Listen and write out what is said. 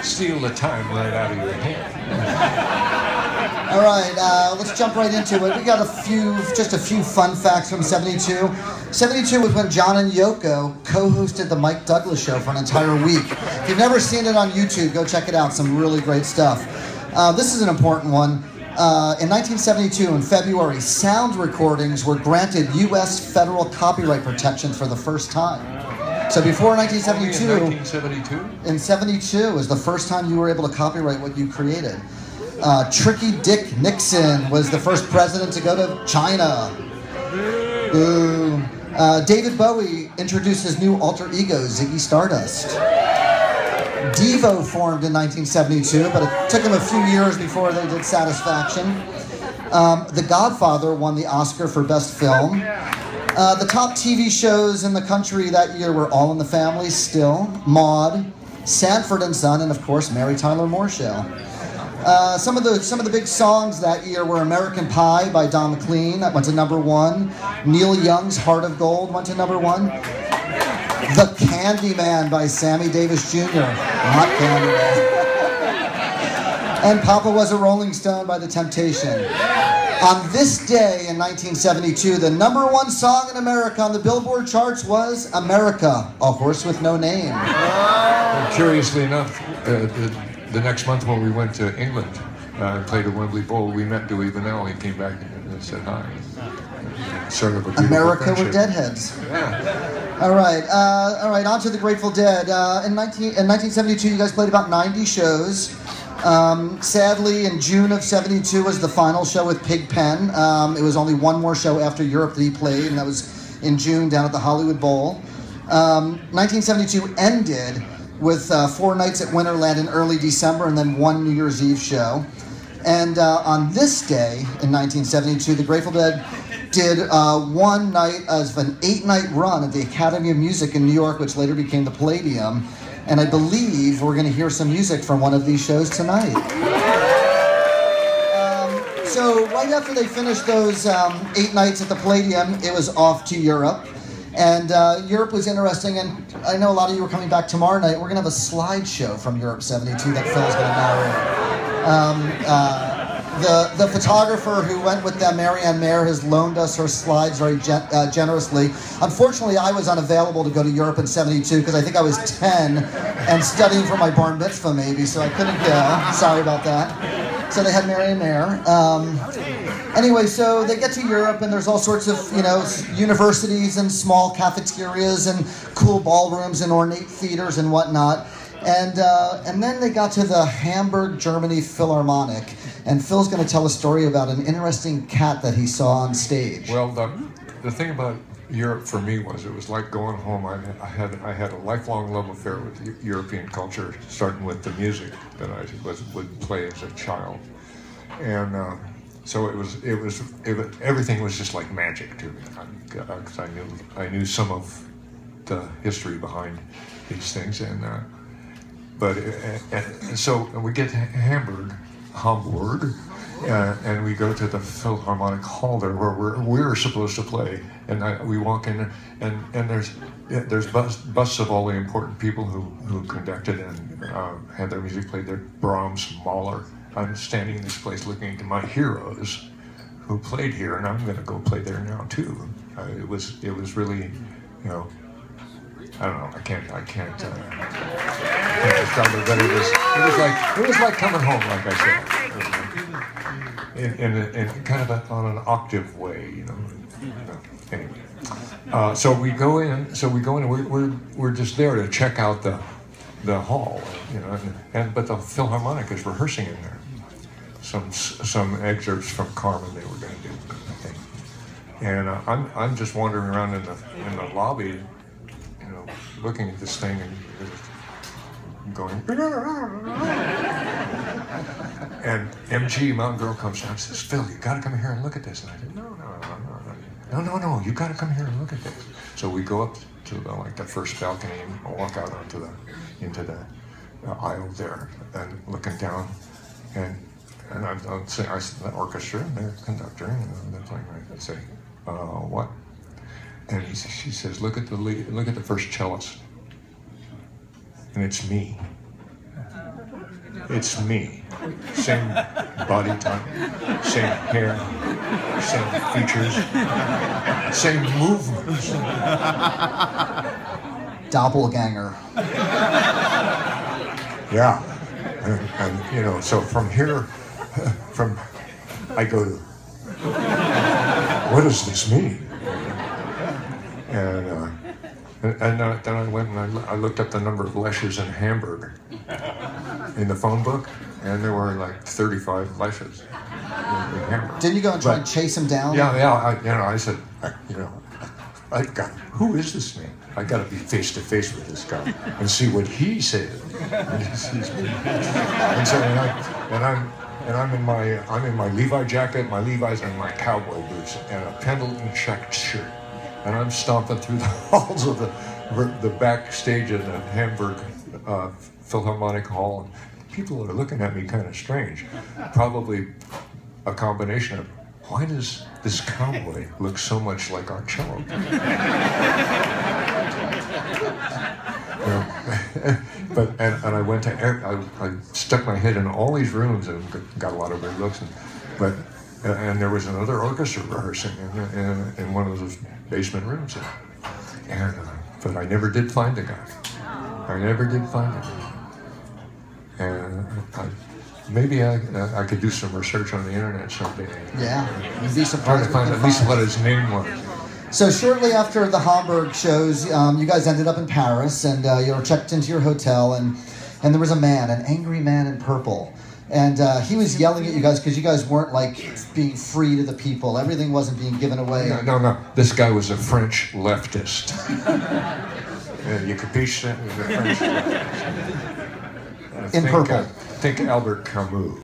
steal the time right out of your hand. All right, let's jump right into it. We got just a few fun facts from '72. '72 was when John and Yoko co-hosted the Mike Douglas Show for an entire week. If you've never seen it on YouTube, go check it out. Some really great stuff. This is an important one. In 1972, in February, sound recordings were granted U.S. federal copyright protection for the first time. So before 1972, in '72 was the first time you were able to copyright what you created. Tricky Dick Nixon was the first president to go to China. Boo. David Bowie introduced his new alter ego, Ziggy Stardust. Devo formed in 1972, but it took him a few years before they did Satisfaction. The Godfather won the Oscar for Best Film. The top TV shows in the country that year were All in the Family, still, Maude, Sanford and Son, and of course, Mary Tyler Moore Show. Some of the big songs that year were American Pie by Don McLean, that went to #1. Neil Young's Heart of Gold went to #1. The Candyman by Sammy Davis Jr. Not Candyman. And Papa Was a Rolling Stone by The Temptation. On this day in 1972, the #1 song in America on the Billboard charts was America, A Horse with No Name. Well, curiously enough, the next month when we went to England and played at Wembley Bowl, we met Dewey Vanell. He came back and said hi. Sort of a America friendship. with Deadheads. Yeah. All right, on to the Grateful Dead. In 1972, you guys played about 90 shows. Sadly, in June of '72 was the final show with Pigpen. It was only one more show after Europe that he played, and that was in June down at the Hollywood Bowl. 1972 ended with 4 nights at Winterland in early December and then one New Year's Eve show. And on this day in 1972, the Grateful Dead did one night as an 8-night run at the Academy of Music in New York, which later became the Palladium. And I believe we're going to hear some music from one of these shows tonight. So right after they finished those 8 nights at the Palladium, it was off to Europe. And Europe was interesting, and I know a lot of you are coming back tomorrow night. We're going to have a slideshow from Europe '72 that Phil's going to narrate. The photographer who went with them, Marianne Mayer, has loaned us her slides very generously. Unfortunately, I was unavailable to go to Europe in '72 because I think I was 10 and studying for my bar mitzvah maybe, so I couldn't go. Sorry about that. So they had Marianne Mayer. Anyway, so they get to Europe, and there's all sorts of, universities and small cafeterias and cool ballrooms and ornate theaters and whatnot. And then they got to the Hamburg, Germany Philharmonic, and Phil's going to tell a story about an interesting cat that he saw on stage. Well, the thing about Europe for me was it was like going home. I had a lifelong love affair with European culture, starting with the music that I would play as a child, and so everything was just like magic to me, because I knew some of the history behind these things, and so we get to Hamburg, and we go to the Philharmonic Hall there where we're supposed to play, and we walk in, and there's busts of all the important people who conducted and had their music played there. Brahms, Mahler. I'm standing in this place looking at my heroes who played here, and I'm going to go play there now too. It was really, I don't know. I can't describe it, but it was like coming home, like I said, in kind of on an octave way, Anyway, so we go in, and we're just there to check out the hall, but the Philharmonic is rehearsing in there. Some excerpts from Carmen they were going to do, I think. And I'm just wandering around in the lobby, looking at this thing and going, and MG, Mountain Girl, comes down and says, "Phil, you got to come here and look at this." And I said, No, you got to come here and look at this. So we go up to the first balcony and walk out into the aisle there, and looking down, and I'm saying, I said, the orchestra and the conductor, and they're playing. I say, what? And she says, look at the first cellist, and it's me. it's me. Same body type, same hair, same features, same movements. Doppelganger. Yeah, and you know, so from here, I go to, what does this mean? And then I went and I looked up the number of Leshes in Hamburg in the phone book, and there were like 35 Leshes in Hamburg. Didn't you go and try and chase him down? Yeah. I said, I've got, who is this man? I got to be face to face with this guy and see what he said. And so, I'm in my Levi jacket, my Levi's, and my cowboy boots, and a Pendleton checked shirt, and I'm stomping through the halls of the backstage of the Hamburg Philharmonic Hall, and people are looking at me kind of strange. Probably a combination of, why does this cowboy look so much like our cello? But I went to I stuck my head in all these rooms and got a lot of good looks, and there was another orchestra rehearsing in one of those basement rooms, but I never did find the guy. I never did find him, and maybe I could do some research on the internet someday. Yeah, you'd be Try surprised. to find at least what his name was. So shortly after the Hamburg shows, you guys ended up in Paris, and you were checked into your hotel, and there was a man, an angry man in purple, and he was yelling at you guys because you guys weren't like being free to the people. Everything wasn't being given away. No. This guy was a French leftist. You capiche that? He was a French leftist. In purple. Think Albert Camus.